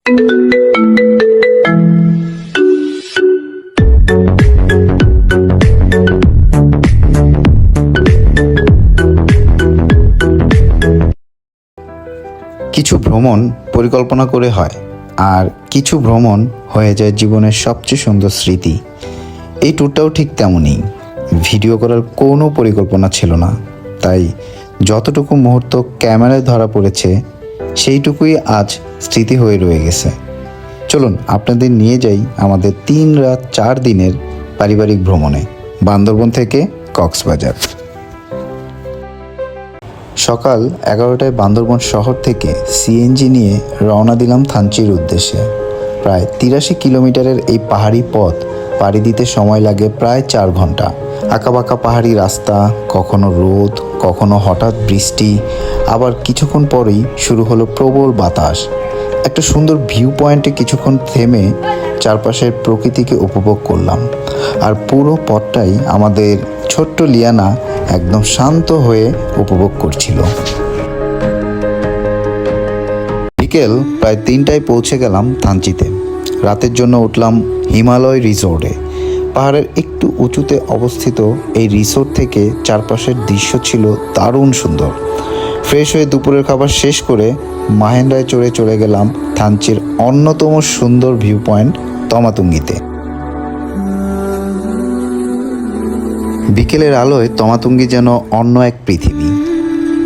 কিছু ভ্রমণ পরিকল্পনা করে হয়, আর কিছু ভ্রমণ হয়ে যায় জীবনের সবচেয়ে সুন্দর স্মৃতি। এই ট্যুরটাও ঠিক তেমনই। ভিডিও করার কোনো পরিকল্পনা ছিল না, তাই যতটুকু মুহূর্ত ক্যামেরায় ধরা পড়েছে সেইটুকুই আজ স্মৃতি হয়ে রয়ে গেছে। চলুন আপনাদের নিয়ে যাই আমাদের 3 রাত 4 দিনের পারিবারিক ভ্রমণে, বান্দরবন থেকে কক্সবাজার। সকাল 11টায় বান্দরবন শহর থেকে সিএনজি নিয়ে রওনা দিলাম থানচির উদ্দেশ্যে। প্রায় 83 কিলোমিটারের এই পাহাড়ি পথ পাড়ি দিতে সময় লাগে প্রায় 4 ঘন্টা। আঁকাবাঁকা পাহাড়ি রাস্তা, কখনো রোদ, কখনো হঠাৎ বৃষ্টি, আবার কিছুক্ষণ পরেই শুরু হলো প্রবল বাতাস। একটা সুন্দর ভিউ পয়েন্টে কিছুক্ষণ থেমে চারপাশের প্রকৃতিকে উপভোগ করলাম। আর পুরো পথটাই আমাদের ছোট্ট লিয়ানা একদম শান্ত হয়ে উপভোগ করছিল। বিকেল প্রায় 3টায় পৌঁছে গেলাম থানচিতে। রাতের জন্য উঠলাম হিমালয় রিসোর্টে। পাহাড়ের একটু উঁচুতে অবস্থিত এই রিসোর্ট থেকে চারপাশের দৃশ্য ছিল দারুণ সুন্দর। ফ্রেশ হয়ে দুপুরের খাবার শেষ করে মাহেন্দ্রায় চড়ে চলে গেলাম থানচির অন্যতম সুন্দর ভিউ পয়েন্ট তমাতুঙ্গিতে। বিকেলের আলোয় তমাতুঙ্গি যেন অন্য এক পৃথিবী।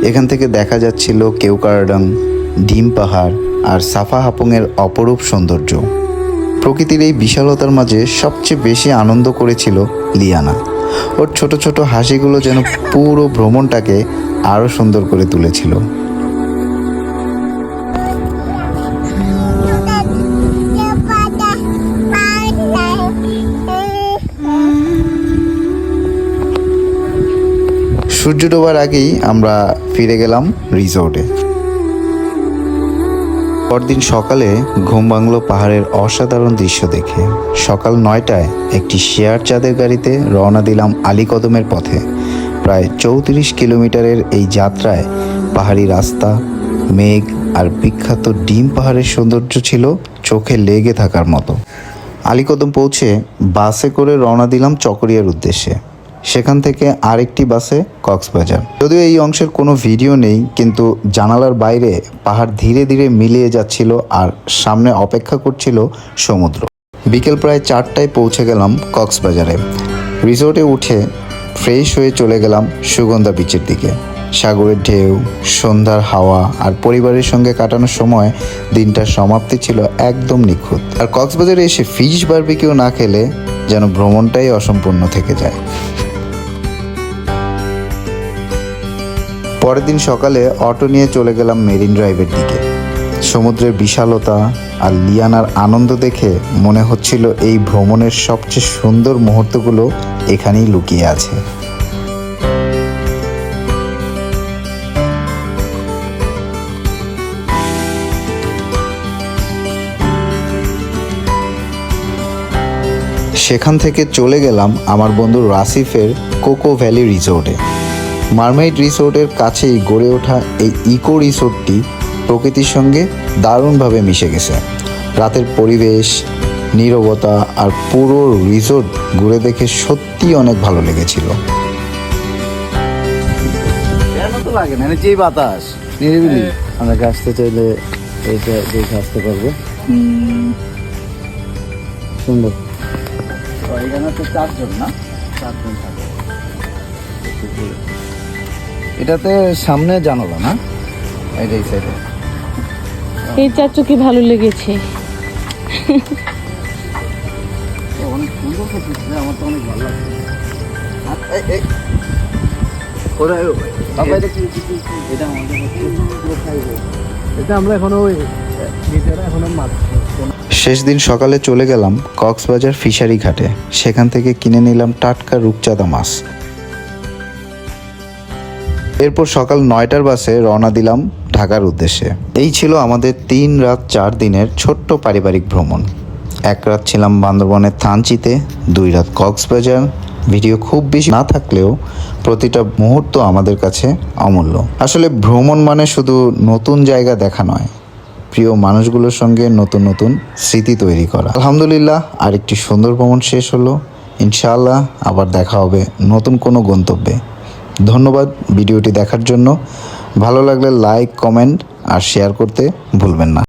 এখান থেকে দেখা যাচ্ছিল কেওকারাডাং, ডিম পাহাড় আর সাফা হাপংয়ের অপরূপ সৌন্দর্য। প্রকৃতির এই বিশালতার মাঝে সবচেয়ে বেশি আনন্দ করেছিল লিয়ানা। ওর ছোট ছোট হাসিগুলো যেন পুরো ভ্রমণটাকে আরও সুন্দর করে তুলেছিল। সূর্য ডোবার আগেই আমরা ফিরে গেলাম রিসোর্টে। পরদিন সকালে ঘুম ভাঙল পাহাড়ের অসাধারণ দৃশ্য দেখে। সকাল 9টায় একটি শেয়ার চাঁদের গাড়িতে রওনা দিলাম আলীকদমের পথে। প্রায় 34 কিলোমিটারের এই যাত্রায় পাহাড়ি রাস্তা, মেঘ আর বিখ্যাত ডিম পাহাড়ের সৌন্দর্য ছিল চোখে লেগে থাকার মতো। আলীকদম পৌঁছে বাসে করে রওনা দিলাম চকরিয়ার উদ্দেশ্যে। সেখান থেকে আরেকটি বাসে কক্সবাজার। যদিও এই অংশের কোনো ভিডিও নেই, কিন্তু জানালার বাইরে পাহাড় ধীরে ধীরে মিলিয়ে যাচ্ছিল আর সামনে অপেক্ষা করছিল সমুদ্র। বিকেল প্রায় 4টায় পৌঁছে গেলাম কক্সবাজারে। রিসোর্টে উঠে ফ্রেশ হয়ে চলে গেলাম সুগন্ধা বিচের দিকে। সাগরের ঢেউ, সন্ধ্যার হাওয়া আর পরিবারের সঙ্গে কাটানোর সময় দিনটার সমাপ্তি ছিল একদম নিখুঁত। আর কক্সবাজারে এসে ফিশ বারবিকিউ না খেলে যেন ভ্রমণটাই অসম্পূর্ণ থেকে যায়। পরের দিন সকালে অটো নিয়ে চলে গেলাম মেরিন ড্রাইভের দিকে। সমুদ্রের বিশালতা আর লিয়ানার আনন্দ দেখে মনে হচ্ছিল এই ভ্রমণের সবচেয়ে সুন্দর মুহূর্তগুলো এখানেই লুকিয়ে আছে। সেখান থেকে চলে গেলাম আমার বন্ধু রাসিফের কোকো ভ্যালি রিসোর্টে। মারমেইড রিসোর্টের কাছেই গড়ে ওঠা এই ইকো রিসোর্টটি প্রকৃতির সঙ্গে দারুণভাবে মিশে গেছে। রাতের পরিবেশ, নীরবতা আর পুরো রিসোর্ট ঘুরে দেখে সত্যি অনেক ভালো লেগেছিল। লাগে না যেই বাতাস নিরিবিলি, আমরা আসতে চাইলে এটা দেখে আসতে পারবো। সুন্দর। এখানে তো 4 জন না, 4 জন থাকে। এটাতে সামনে জানালা না, এই সাইডে। এই চাচু কি ভালো লেগেছে। অনেক সুন্দর করতেছে, আমার তো অনেক ভালো লাগছে। এটা আমরা এখনো শেষ দিন সকালে চলে গেলাম কক্সবাজার ফিশারি ঘাটে। সেখান থেকে কিনে নিলাম টাটকা রূপচাঁদা মাছ। এরপর সকাল 9টার বাসে রওনা দিলাম ঢাকার উদ্দেশ্যে। এই ছিল আমাদের 3 রাত 4 দিনের ছোট্ট পারিবারিক ভ্রমণ। 1 রাত ছিলাম বান্দরবনের থানচিতে, 2 রাত কক্সবাজার। ভিডিও খুব বেশি না থাকলেও প্রতিটা মুহূর্ত আমাদের কাছে অমূল্য। আসলে ভ্রমণ মানে শুধু নতুন জায়গা দেখা নয়, প্রিয় মানুষগুলোর সঙ্গে নতুন নতুন স্মৃতি তৈরি করা। আলহামদুলিল্লাহ, আরেকটি সুন্দর ভ্রমণ শেষ হলো। ইনশাআল্লাহ আবার দেখা হবে নতুন কোনো গন্তব্যে। ধন্যবাদ ভিডিওটি দেখার জন্য। ভালো লাগলে লাইক, কমেন্ট আর শেয়ার করতে ভুলবেন না।